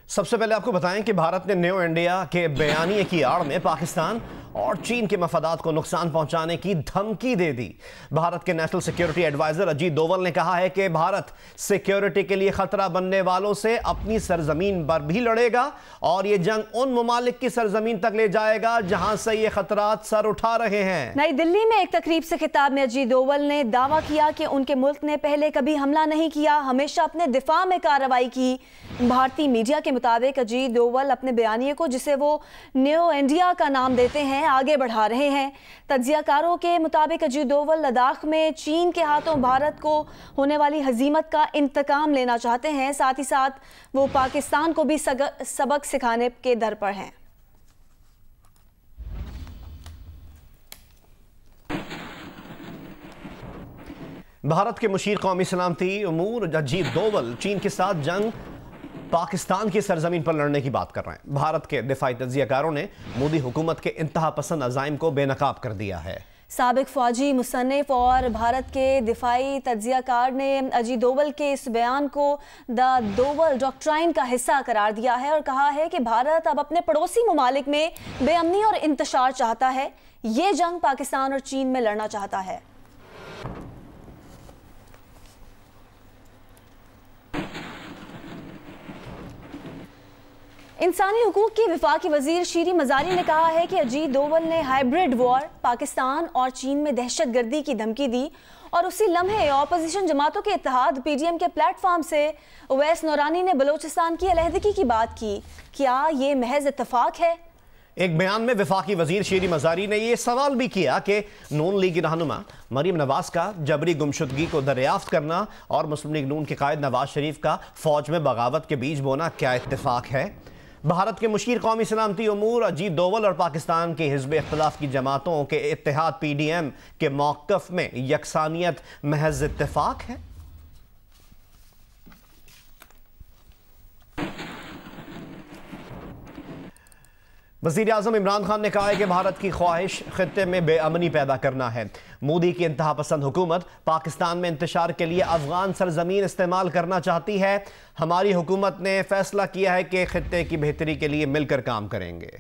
सबसे पहले आपको बताएं कि भारत ने न्यू इंडिया के बयानिए की आड़ में पाकिस्तान और चीन के मफादात को नुकसान पहुंचाने की धमकी दे दी। भारत के national security adviser Ajit Doval ने कहा है कि भारत सिक्योरिटी के लिए खतरा बनने वालों से अपनी सरजमीन पर भी लड़ेगा और ये जंग उन ममालिक की सरजमीन तक ले जाएगा जहां से ये खतरात सर उठा रहे हैं। नई दिल्ली में एक तकरीब से खिताब में अजीत डोवल ने दावा किया कि उनके मुल्क ने पहले कभी हमला नहीं किया, हमेशा अपने दिफा में कार्रवाई की। भारतीय मीडिया के मुताबिक अजीत डोवल अपने बयानिए को, जिसे वो न्यू इंडिया का नाम देते हैं, आगे बढ़ा रहे हैं। तज्जियाकारों के मुताबिक अजीत डोवल लद्दाख में चीन के हाथों भारत को होने वाली हजीमत का इंतकाम लेना चाहते हैं। साथ ही साथ वो पाकिस्तान को भी सबक सिखाने के दर पर हैं। भारत के मुशीर कौमी सलामती उमूर अजीत डोवल चीन के साथ जंग पाकिस्तान की सरजमीन पर लड़ने की बात कर रहे हैं। भारत के दिफाई तज्जियाकारों ने मोदी हुकूमत के इंतहा पसंद अज़ाइम को बेनकाब कर दिया है। साबिक फौजी मुसन्निफ और भारत के दिफाई तज्जियाकार ने अजीत डोवल के इस बयान को द डोवल डॉक्ट्राइन का हिस्सा करार दिया है और कहा है कि भारत अब अपने पड़ोसी ममालिक में बेअमनी और इंतशार चाहता है। ये जंग पाकिस्तान और चीन में लड़ना चाहता है। इंसानी हुकूक की वफाकी वजीर शीरी मजारी ने कहा है कि अजीत डोवल ने हाइब्रिड वॉर, पाकिस्तान और चीन में दहशतगर्दी की धमकी दी और उसी लम्हे ऑपोजिशन जमातों के इत्तेहाद पीडीएम के प्लेटफॉर्म से उवैस नूरानी ने बलोचिस्तान की अलहदगी की बात की। क्या ये महज इत्तफाक है? एक बयान में वफाकी वजीर शीरी मजारी ने यह सवाल भी किया कि नून लीग रहनुमा मरीम नवाज का जबरी गुमशुदगी को दरियाफ्त करना और मुस्लिम लीग नून के कायद नवाज शरीफ का फौज में बगावत के बीज बोना क्या इत्तेफाक है? भारत के मुशीर कौमी सलामती उमूर अजीत डोवल और पाकिस्तान के हिज़्ब इख्तिलाफ की जमातों के इत्तेहाद पीडीएम के मौक़िफ़ में यकसानियत महज इत्तेफाक है। वज़ीर आज़म इमरान खान ने कहा है कि भारत की ख्वाहिश खित्ते में बेअमनी पैदा करना है। मोदी की इंतहा पसंद हुकूमत पाकिस्तान में इंतशार के लिए अफगान सरजमीन इस्तेमाल करना चाहती है। हमारी हुकूमत ने फैसला किया है कि खित्ते की बेहतरी के लिए मिलकर काम करेंगे।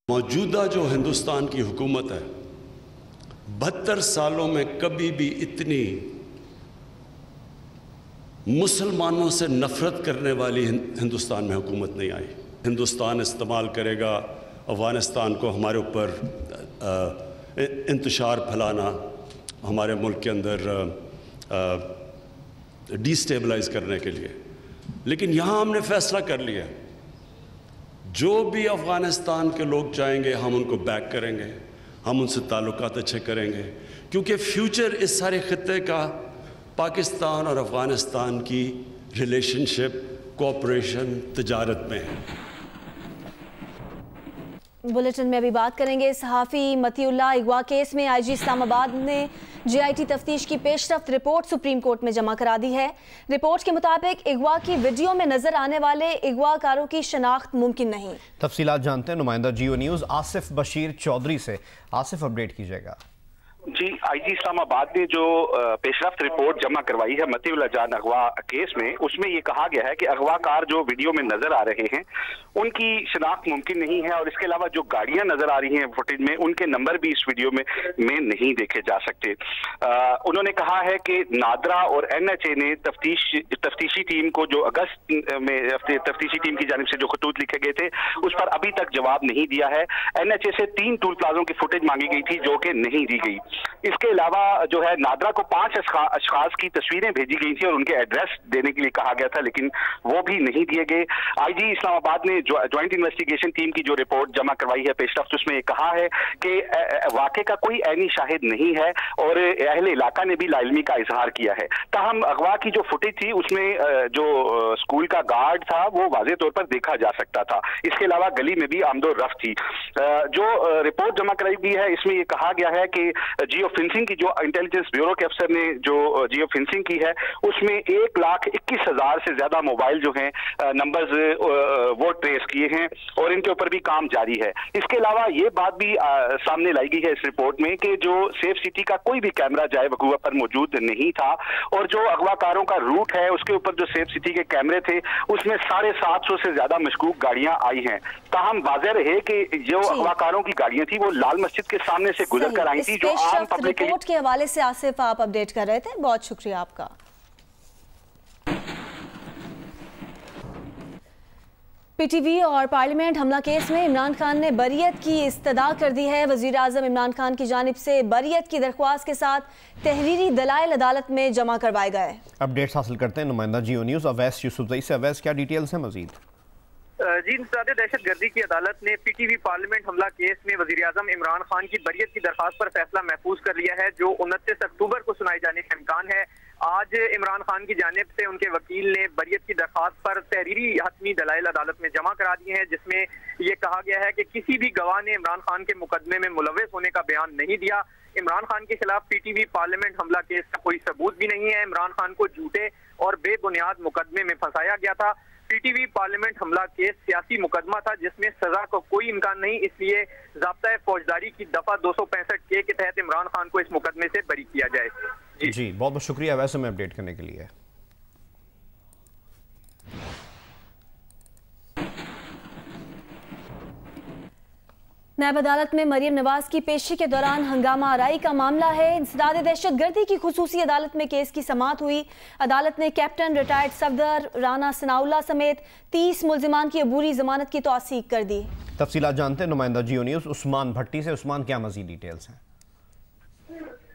मौजूदा जो हिंदुस्तान की हुकूमत है 72 सालों में कभी भी इतनी मुसलमानों से नफरत करने वाली हिंदुस्तान में हुकूमत नहीं आई। हिंदुस्तान इस्तेमाल करेगा अफ़गानिस्तान को हमारे ऊपर इंतशार फैलाना, हमारे मुल्क के अंदर डिस्टेबलाइज करने के लिए। लेकिन यहाँ हमने फैसला कर लिया, जो भी अफ़गानिस्तान के लोग चाहेंगे हम उनको बैक करेंगे, हम उनसे ताल्लुकात अच्छे करेंगे, क्योंकि फ्यूचर इस सारे खित्ते का पाकिस्तान और अफ़गानिस्तान की रिलेशनशिप, कोऑपरेशन, तिजारत में है। बुलेटिन में अभी बात करेंगे सहाफ़ी मतीउल्लाह अगवा केस में आईजी इस्लामाबाद ने JIT तफ्तीश की पेशरफ्त रिपोर्ट सुप्रीम कोर्ट में जमा करा दी है। रिपोर्ट के मुताबिक अगवा की वीडियो में नजर आने वाले अगवाकारों की शनाख्त मुमकिन नहीं। तफसीलात जानते हैं नुमाइंदा जियो न्यूज़ आसिफ बशीर चौधरी से। आसिफ, अपडेट कीजिएगा। जी, आईजी इस्लामाबाद ने जो पेशरफ्त रिपोर्ट जमा करवाई है मतीउल्लाह जान अगवा केस में, उसमें ये कहा गया है कि अगवाकार जो वीडियो में नजर आ रहे हैं उनकी शनाख्त मुमकिन नहीं है और इसके अलावा जो गाड़ियां नजर आ रही हैं फुटेज में, उनके नंबर भी इस वीडियो में नहीं देखे जा सकते। उन्होंने कहा है कि नादरा और NHA ने तफ्तीशी टीम को जो अगस्त में तफ्तीशी टीम की जानिब से जो खतूत लिखे गए थे उस पर अभी तक जवाब नहीं दिया है। NHA से 3 टूल प्लाजों की फुटेज मांगी गई थी जो कि नहीं दी गई। इसके अलावा जो है नादरा को 5 अशखास की तस्वीरें भेजी गई थी और उनके एड्रेस देने के लिए कहा गया था, लेकिन वो भी नहीं दिए गए। आईजी इस्लामाबाद ने ज्वाइंट इन्वेस्टिगेशन टीम की जो रिपोर्ट जमा करवाई है पेशरफ्त, उसमें कहा है कि वाक़े का कोई ऐनी शाहिद नहीं है और अहले इलाका ने भी लाइल्मी का इजहार किया है। ताहम अगवा की जो फुटेज थी उसमें जो स्कूल का गार्ड था वो वाज़ेह तौर पर देखा जा सकता था। इसके अलावा गली में भी आमदो रफ्त थी। जो रिपोर्ट जमा कराई गई है इसमें यह कहा गया है कि जियो फेंसिंग की, जो इंटेलिजेंस ब्यूरो के अफसर ने जो जियो फेंसिंग की है, उसमें 1,21,000 से ज्यादा मोबाइल जो हैं नंबर्स वो ट्रेस किए हैं और इनके ऊपर भी काम जारी है। इसके अलावा ये बात भी सामने लाई गई है इस रिपोर्ट में कि जो सेफ सिटी का कोई भी कैमरा जाए वकूआ पर मौजूद नहीं था और जो अगवाकारों का रूट है उसके ऊपर जो सेफ सिटी के कैमरे थे उसमें 750 से ज्यादा मशकूक गाड़ियां आई हैं। ताहम वाज़ेह रहे कि जो अगवाकारों की गाड़ियां थी वो लाल मस्जिद के सामने से गुजर कर आई थी, जो आम पब्लिक के रिपोर्ट के हवाले से आसिफ आप अपडेट कर रहे थे, बहुत शुक्रिया आपका। पीटीवी और पार्लियामेंट हमला केस में इमरान खान ने बरियत की इस्तदा कर दी है। वजीर आज़म इमरान खान की जानिब से बरियत की दरख्वास्त के साथ तहरीरी दलाइल अदालत में जमा करवाए गए। अपडेट्स हासिल करते हैं नुमाइंदा जियो न्यूज़ अवैस यूसुफजई से। अवैस, क्या डिटेल्स हैं मजीद? जी, इंसदाद दहशतगर्दी की अदालत ने पीटीवी पार्लियामेंट हमला केस में वजीर आज़म इमरान खान की बरियत की दरख्वास्त पर फैसला महफूज कर लिया है, जो 29 अक्टूबर को सुनाए जाने का इम्कान है। आज इमरान खान की जानिब से उनके वकील ने बरियत की दरख्वास्त पर तहरीरी हतमी दलाइल अदालत में जमा करा दिए हैं, जिसमें ये कहा गया है कि किसी भी गवाह ने इमरान खान के मुकदमे में मुलव्वस होने का बयान नहीं दिया। इमरान खान के खिलाफ पीटीवी पार्लियामेंट हमला केस का कोई सबूत भी नहीं है। इमरान खान को झूठे और बेबुनियाद मुकदमे में फंसाया गया था। पीटीवी पार्लियामेंट हमला केस सियासी मुकदमा था जिसमें सजा का कोई इम्कान नहीं, इसलिए ज़ाब्ता फौजदारी की दफा 265 के तहत इमरान खान को इस मुकदमे से बरी किया जाए। जी बहुत बहुत शुक्रिया वैसे में अपडेट करने के लिए। नायब अदालत में मरियम नवाज की पेशी के दौरान हंगामा आराई का मामला है। इंसदाद दहशतगर्दी की खुसूसी अदालत में केस की समाअत हुई। अदालत ने कैप्टन रिटायर्ड सफदर राना सनाउल्लाह समेत 30 मुल्जिमान की अबूरी जमानत की तौसीक कर दी। तफसीलात जानते हैं नुमाइंदा जियो न्यूज़ उस्मान भट्टी से। उस्मान, क्या मजीद डिटेल्स हैं?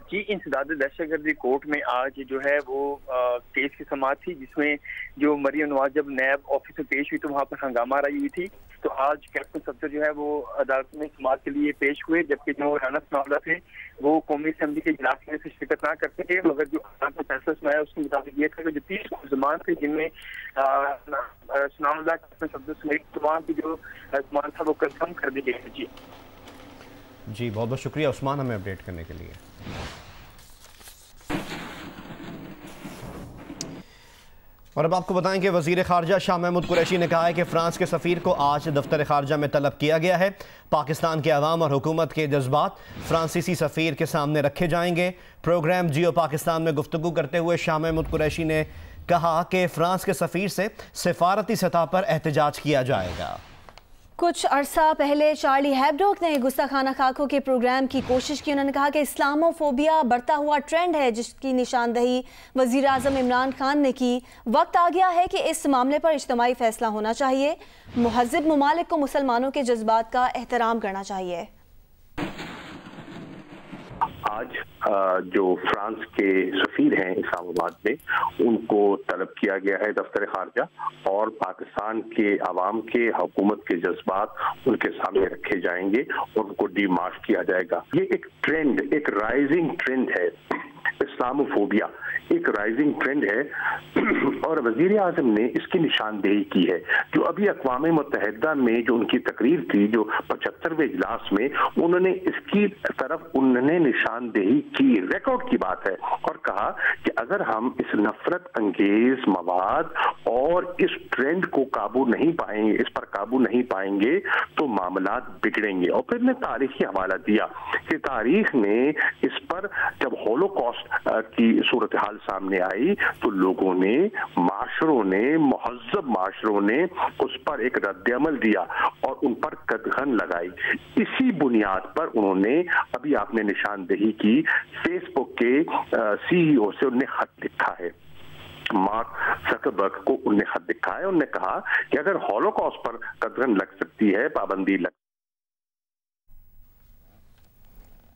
जी, इंसदाद दहशतगर्दी कोर्ट में आज जो है वो केस की समाअत थी, जिसमें जो मरियम नवाज जब नैब ऑफिस में पेश हुई तो वहाँ पर हंगामा आई हुई थी। तो आज कैप्टन सफदर जो है वो अदालत में समाअत के लिए पेश हुए, जबकि जो राना सनाउल्लाह थे वो कौमी असम्बली के इजलास में से शिरकत ना करते थे, मगर जो अदालत ने फैसला सुनाया उसके मुताबिक ये था कि जो 30 मुल्ज़िमान थे जिनमें सनाउल्लाह, कैप्टन सफदर समेत तमाम की जो जमानत था वो कंफर्म कर दी गई है। जी बहुत बहुत शुक्रिया उस्मान हमें अपडेट करने के लिए। और अब आपको बताएं कि वज़ीर ख़ारजा शाह महमूद कुरैशी ने कहा है कि फ़्रांस के सफ़ीर को आज दफ्तर ख़ारजा में तलब किया गया है। पाकिस्तान के अवाम और हुकूमत के जज्बात फ़्रांसीसी सफ़ीर के सामने रखे जाएंगे। प्रोग्राम जियो पाकिस्तान में गुफ्तगू करते हुए शाह महमूद कुरैशी ने कहा कि फ़्रांस के सफ़ीर से सिफारती सतह पर एहतजाज किया जाएगा। कुछ अरसा पहले चार्ली हेब्डो ने गुस्ताखाना खाकों के प्रोग्राम की कोशिश की। उन्होंने कहा कि इस्लामोफोबिया बढ़ता हुआ ट्रेंड है जिसकी निशानदही वज़ीर आज़म इमरान खान ने की। वक्त आ गया है कि इस मामले पर इज्तिमाई फैसला होना चाहिए। मुहज़्ज़िब ममालिक को मुसलमानों के जज्बात का एहतराम करना चाहिए। आज जो फ्रांस के सफीर हैं इस्लामाबाद में, उनको तलब किया गया है दफ्तर खारजा, और पाकिस्तान के अवाम के हुकूमत के जज्बात उनके सामने रखे जाएंगे और उनको डीमार्क किया जाएगा। ये एक ट्रेंड, एक राइजिंग ट्रेंड है, इस्लामोफोबिया एक राइजिंग ट्रेंड है और वजीर आजम ने इसकी निशानदेही की है। जो अभी अक़वाम मुत्तहिदा में जो उनकी तकरीर थी, जो 75वें इजलास में, उन्होंने इसकी तरफ उन्होंने निशानदेही की, रिकॉर्ड की बात है, और कहा कि अगर हम इस नफरत अंगेज मवाद और इस ट्रेंड को काबू नहीं पाएंगे, इस पर काबू नहीं पाएंगे तो मामलात बिगड़ेंगे। और फिर ने तारीखी हवाला दिया कि तारीख में इस पर जब होलोकॉस्ट की सूरत हाल सामने आई तो लोगों ने, माशरों ने, मुहज़्ज़ब माशरों ने उस पर एक रद्द-ए-अमल दिया और उन पर कदगन लगाई। इसी बुनियाद पर उन्होंने, अभी आपने निशानदेही की, फेसबुक के CEO से उन्हें खत लिखा है, मार्क ज़करबर्ग को उन्हें खत लिखा है। उन्होंने कहा कि अगर हॉलोकॉस्ट पर कदगन लग सकती है, पाबंदी लग।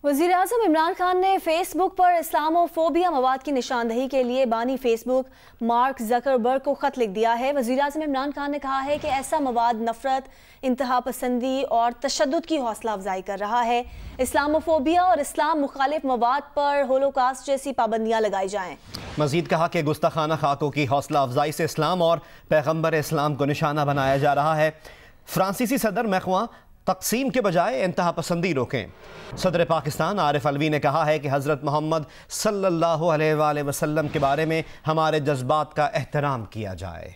वज़ीर आज़म इमरान खान ने फेसबुक पर इस्लामोफोबिया मवाद की निशानदही के लिए बानी फेसबुक मार्क ज़करबर्ग को खत लिख दिया है। वज़ीर आज़म इमरान खान ने कहा है कि ऐसा मवाद नफरत, इंतहा पसंदी और तशद्दुद की हौसला अफजाई कर रहा है। इस्लामोफोबिया और इस्लाम मुखालिफ मवाद पर होलोकास्ट जैसी पाबंदियाँ लगाई जाएँ। मजीद कहा कि गुस्ताखाना खाकों की हौसला अफजाई से इस्लाम और पैगम्बर इस्लाम को निशाना बनाया जा रहा है। फ्रांसीसी सदर मैक्रों तकसीम के बजाय इंतहा पसंदी रोकें। सदर पाकिस्तान आरिफ अलवी ने कहा है कि हज़रत मोहम्मद सल्लल्लाहु अलैहि वसल्लम के बारे में हमारे जज्बात का एहतराम किया जाए।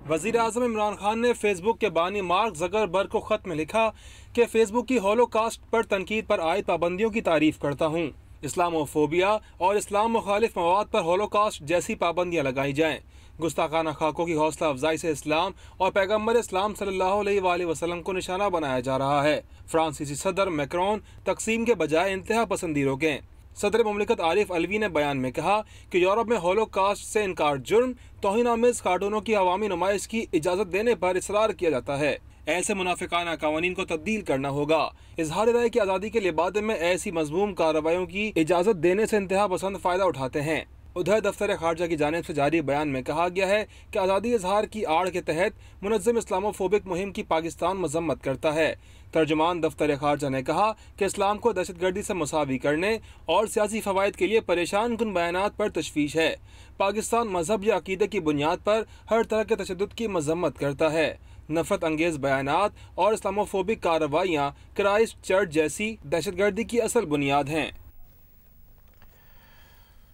वज़ीर आज़म इमरान खान ने फेसबुक के बानी मार्क ज़करबर्ग को ख़त में लिखा कि फेसबुक की होलोकास्ट पर तनकीद पर आयद पाबंदियों की तारीफ करता हूँ। इस्लामोफोबिया और इस्लाम मुखालिफ मवाद पर होलोकास्ट जैसी पाबंदियाँ लगाई जाएँ। गुस्ताखाना खाकों की हौसला अफजाई से इस्लाम और पैगम्बर इस्लाम सल्लल्लाहु अलैहि वसल्लम को निशाना बनाया जा रहा है। फ्रांसीसी सदर मैक्रोन तकसीम के बजाय इंतहा पसंदी रोकें। सदर मुमलिकत आरिफ अलवी ने बयान में कहा कि यूरोप में होलोकास्ट से इनकार जुर्म, तौहीन-आमेज़ कार्टूनों की अवामी नुमाइश की इजाज़त देने पर इसरार किया जाता है। ऐसे मुनाफिकाना कवानीन को तब्दील करना होगा। इजहार राय की आज़ादी के लिबादे में ऐसी मज़मूम कार्रवाइयों की इजाज़त देने से इंतहा पसंद फ़ायदा उठाते हैं। उधर दफ्तर खारजा की जानिब से जारी बयान में कहा गया है कि आज़ादी इजहार की आड़ के तहत मुनज़्ज़म इस्लामोफोबिक मुहिम की पाकिस्तान मजम्मत करता है। तर्जुमान दफ्तर खारजा ने कहा कि इस्लाम को दहशतगर्दी से मुसावी करने और सियासी फ़वाइद के लिए परेशान कुन बयानात पर तशवीश है। पाकिस्तान मजहब या अकीदे की बुनियाद पर हर तरह के तशद्दुद की मजम्मत करता है। नफरत अंगेज़ बयानात और इस्लामोफोबिक कार्रवाइयाँ क्राइस्ट चर्च जैसी दहशतगर्दी की असल बुनियाद हैं।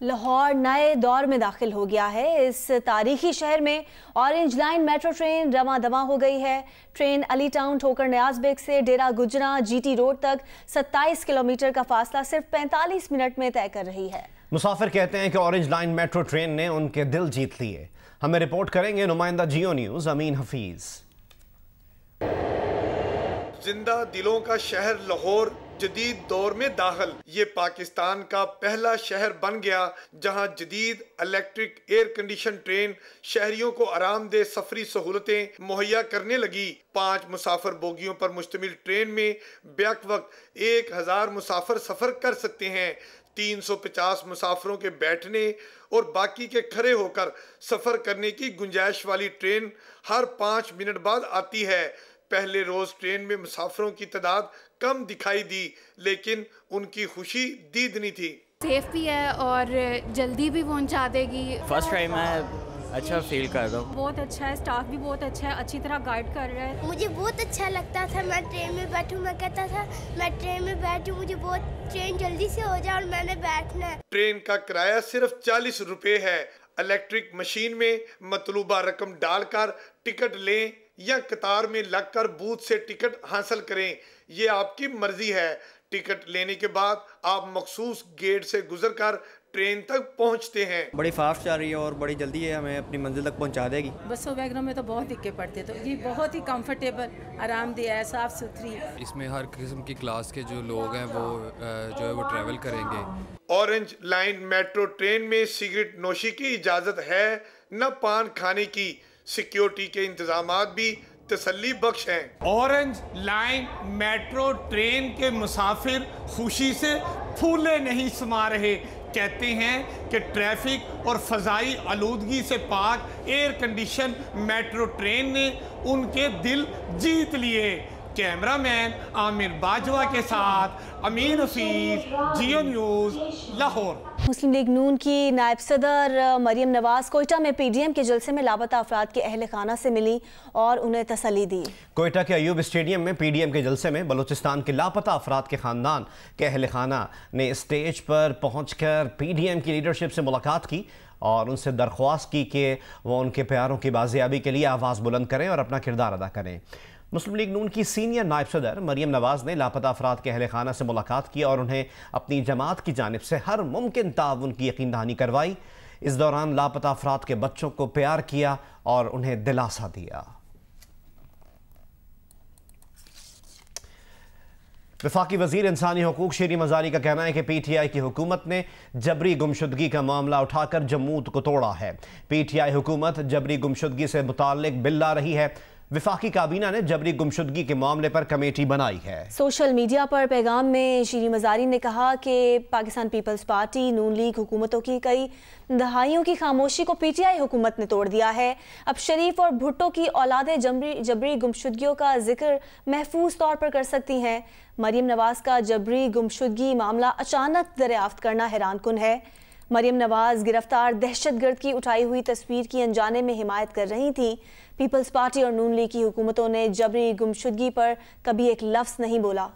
लाहौर नए दौर में दाखिल हो गया है। इस तारीखी शहर में ऑरेंज लाइन मेट्रो ट्रेन रवां दवां हो गई है। ट्रेन अली टाउन होकर नियाज बेग से डेरा गुजरा जीटी रोड तक 27 किलोमीटर का फासला सिर्फ 45 मिनट में तय कर रही है। मुसाफिर कहते हैं कि ऑरेंज लाइन मेट्रो ट्रेन ने उनके दिल जीत लिए। हमें रिपोर्ट करेंगे नुमाइंदा जियो न्यूज़ अमीन हफीज। जिंदा दिलों का शहर लाहौर जदीद दौर में दाखिल। ये पाकिस्तान का पहला शहर बन गया जहां जदीद इलेक्ट्रिक एयर कंडीशन ट्रेन शहरियों को आरामदेह सफरी सहूलतें मुहैया करने लगी। 5 मुसाफिर बोगियों पर मुश्तमिल ट्रेन में बैक वक्त 1000 मुसाफिर सफर कर सकते हैं। 350 मुसाफिरों के बैठने और बाकी के खड़े होकर सफर करने की गुंजाइश वाली ट्रेन हर 5 मिनट बाद आती है। पहले रोज ट्रेन में मुसाफिरों की तादाद कम दिखाई दी, लेकिन उनकी खुशी दीदनी थी। सेफ भी है और जल्दी भी पहुंचा देगी। फर्स्ट टाइम मैं अच्छा फील कर रहा हूँ। बहुत अच्छा है, स्टाफ भी बहुत अच्छा है, अच्छी तरह गाइड कर रहा है। मुझे बहुत अच्छा लगता था, मैं ट्रेन में बैठूं, मैं कहता था मैं ट्रेन में बैठूं, मुझे बहुत ट्रेन जल्दी से हो जाए और मैंने बैठना है। ट्रेन का किराया सिर्फ 40 रुपए है। इलेक्ट्रिक मशीन में मतलूबा रकम डालकर टिकट लें या कतार में लगकर बूथ से टिकट हासिल करें, ये आपकी मर्जी है। टिकट लेने के बाद आप मखसूस गेट से गुजरकर ट्रेन तक पहुंचते हैं। बड़ी फास्ट जा रही है और बड़ी जल्दी है, हमें अपनी मंजिल तक पहुंचा देगी। बसों वगैरह में तो बहुत दिक्कत पड़ते, तो ये बहुत ही कंफर्टेबल आरामदेह है, साफ सुथरी। इसमें हर किस्म की क्लास के जो लोग हैं वो जो है वो ट्रैवल करेंगे। ऑरेंज लाइन मेट्रो ट्रेन में सिगरेट नोशी की इजाजत है, न पान खाने की। सिक्योरिटी के इंतजामात भी तसल्ली बख्श हैं। ऑरेंज लाइन मेट्रो ट्रेन के मुसाफिर खुशी से फूले नहीं समा रहे। कहते हैं कि ट्रैफिक और फजाई आलूदगी से पाक एयर कंडीशन मेट्रो ट्रेन ने उनके दिल जीत लिए। कैमरामैन आमिर बाजवा के साथ अमीन हफीज, जियो न्यूज़, लाहौर। मुस्लिम लीग नून की नायब सदर मरियम नवाज कोयटा में पीडीएम के जलसे में लापता अफराद के अहल खाना से मिली और उन्हें तसल्ली दी। कोयटा के अयूब स्टेडियम में पीडीएम के जलसे में बलूचिस्तान के लापता अफराद के खानदान के अहल खाना ने स्टेज पर पहुंचकर पीडीएम की लीडरशिप से मुलाकात की और उनसे दरख्वास्त की कि वो उनके प्यारों की बाजियाबी के लिए आवाज़ बुलंद करें और अपना किरदार अदा करें। मुस्लिम लीग नून की सीनियर नायब सदर मरियम नवाज ने लापता अफराद के अहल खाना से मुलाकात की और उन्हें अपनी जमात की जानिब से हर मुमकिन ताउन की यकीन दहानी करवाई। इस दौरान लापता अफराद के बच्चों को प्यार किया और उन्हें दिलासा दिया। वफाकी वजीर इंसानी हकूक शेरी मजारी का कहना है कि पीटीआई की हुकूमत ने जबरी गुमशुदगी का मामला उठाकर जमूत को तोड़ा है। पीटीआई हुकूमत जबरी गुमशुदगी से मुताल्लिक बिल ला रही है। वफाकी काबीना ने जबरी गुमशुदगी के मामले पर कमेटी बनाई है। सोशल मीडिया पर पैगाम में शीरी मजारी ने कहा कि पाकिस्तान पीपल्स पार्टी नून लीग हुकूमतों की कई दहाइयों की खामोशी को पीटीआई हुकूमत ने तोड़ दिया है। अब शरीफ और भुट्टो की औलादें जबरी गुमशुदगियों का जिक्र महफूज तौर पर कर सकती हैं। मरियम नवाज का जबरी गुमशुदगी मामला अचानक दरियाफ्त करना हैरान कुन है। मरियम नवाज गिरफ्तार दहशतगर्द की उठाई हुई तस्वीर की अनजाने में हिमायत कर रही थी। पीपल्स पार्टी और नून लीग की हुकूमतों ने जबरी गुमशुदगी पर कभी एक लफ्ज़ नहीं बोला।